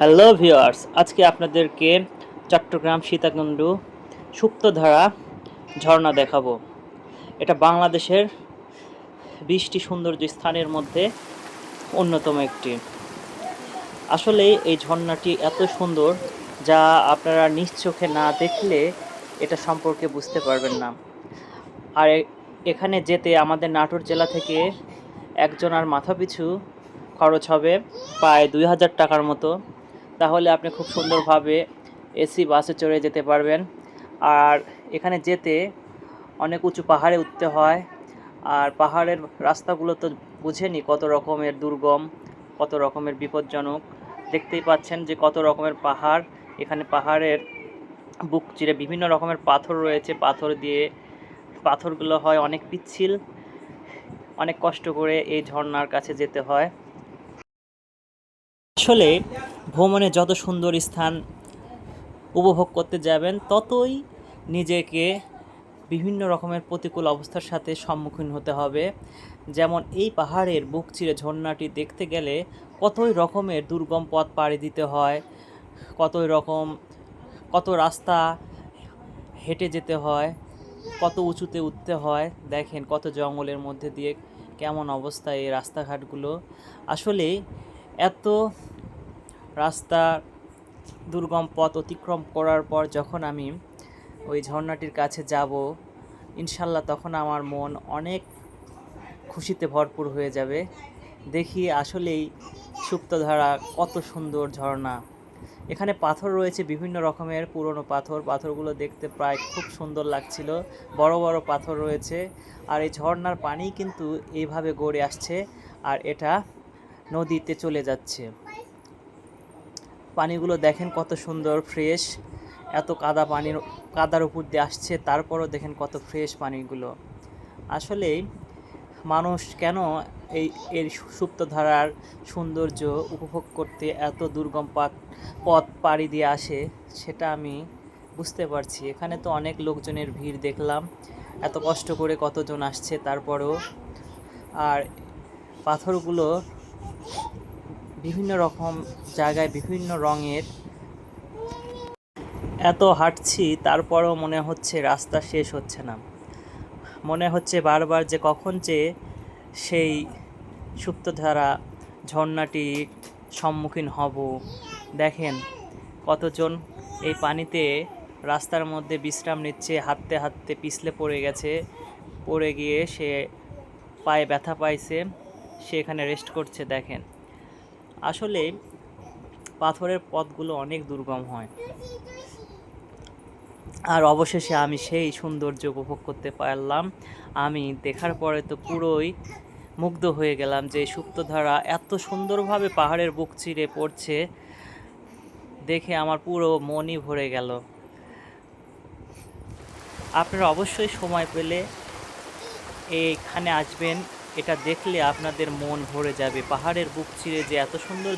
Hello viewers, আজকে আপনাদেরকে চট্টগ্রাম সীতাকুণ্ড সুপ্তধারা ঝর্ণা দেখাবো। এটা বাংলাদেশের 20টি সৌন্দর্য স্থানের মধ্যে অন্যতম একটি। আসলে এই ঝর্ণাটি এত সুন্দর যা আপনারা নিজ চোখে না দেখলে এটা সম্পর্কে বুঝতে পারবেন না। আর এখানে যেতে আমাদের নাটোর জেলা থেকে একজনের মাথাপিছু খরচ হবে প্রায় 2000 টাকার মতো। তাহলে আপনি খুব সুন্দরভাবে এসি বাসে চড়ে যেতে পারবেন। আর এখানে যেতে অনেক উঁচু পাহাড়ে উঠতে হয়। আর পাহাড়ের রাস্তাগুলো তো বুঝেনি কত রকমের দুর্গম, কত রকমের বিপজ্জনক। দেখতেই পাচ্ছেন যে কত রকমের পাহাড়। এখানে পাহাড়ের বুক চিরে বিভিন্ন রকমের পাথর রয়েছে। পাথরগুলো হয় অনেক পিচ্ছিল। অনেক কষ্ট করে এই ঝর্ণার কাছে যেতে হয়। আসলে ভ্রমণে যত সুন্দর স্থান উপভোগ করতে যাবেন ততই নিজেকে বিভিন্ন রকমের প্রতিকূল অবস্থার সাথে সম্মুখীন হতে হবে। যেমন এই পাহাড়ের বুক চিরে ঝর্ণাটি দেখতে গেলে কতই রকমের দুর্গম পথ পাড়ি দিতে হয়, কত রাস্তা হেঁটে যেতে হয়, কত উঁচুতে উঠতে হয়। দেখেন কত জঙ্গলের মধ্যে দিয়ে কেমন অবস্থা এই রাস্তাঘাটগুলো। আসলে এত রাস্তা দুর্গম পথ অতিক্রম করার পর যখন আমি ওই ঝর্ণাটির কাছে যাব, ইনশাল্লাহ তখন আমার মন অনেক খুশিতে ভরপুর হয়ে যাবে। দেখি আসলেই সুপ্তধারা কত সুন্দর ঝর্ণা। এখানে পাথর রয়েছে বিভিন্ন রকমের পুরনো পাথরগুলো দেখতে প্রায় খুব সুন্দর লাগছিল। বড় বড় পাথর রয়েছে। আর এই ঝর্ণার পানি কিন্তু এইভাবে গড়ে আসছে আর এটা নদীতে চলে যাচ্ছে। পানিগুলো দেখেন কত সুন্দর ফ্রেশ। এত কাদার উপর দিয়ে আসছে, তারপরও দেখেন কত ফ্রেশ পানিগুলো। আসলেই মানুষ কেন এর সুপ্তধারার সৌন্দর্য উপভোগ করতে এত দুর্গম পথ পাড়ি দিয়ে আসে সেটা আমি বুঝতে পারছি। এখানে তো অনেক লোকজনের ভিড় দেখলাম, এত কষ্ট করে কতজন আসছে তারপরেও। আর পাথরগুলো বিভিন্ন রকম জায়গায় বিভিন্ন রঙের। এত হাঁটছি তারপরেও মনে হচ্ছে রাস্তা শেষ হচ্ছে না। মনে হচ্ছে বারবার যে কখন যে সেই সুপ্তধারা ঝর্ণাটির সম্মুখীন হব। দেখেন কতজন এই পানিতে রাস্তার মধ্যে বিশ্রাম নিচ্ছে, হাঁটতে হাঁটতে পিছলে পড়ে গেছে। পড়ে গিয়ে সে পায়ে ব্যথা পাইছে, সে এখানে রেস্ট করছে। দেখেন আসলে পাথরের পথগুলো অনেক দুর্গম হয়। আর অবশেষে আমি সেই সৌন্দর্য উপভোগ করতে পারলাম। আমি দেখার পরে তো পুরোই মুগ্ধ হয়ে গেলাম যে সুপ্তধারা এত সুন্দরভাবে পাহাড়ের বুক চিরে পড়ছে। দেখে আমার পুরো মনই ভরে গেল। আপনারা অবশ্যই সময় পেলে এখানে আসবেন। এটা দেখলে আপনাদের মন ভরে যাবে। পাহাড়ের বুক চিরে যে এত সুন্দর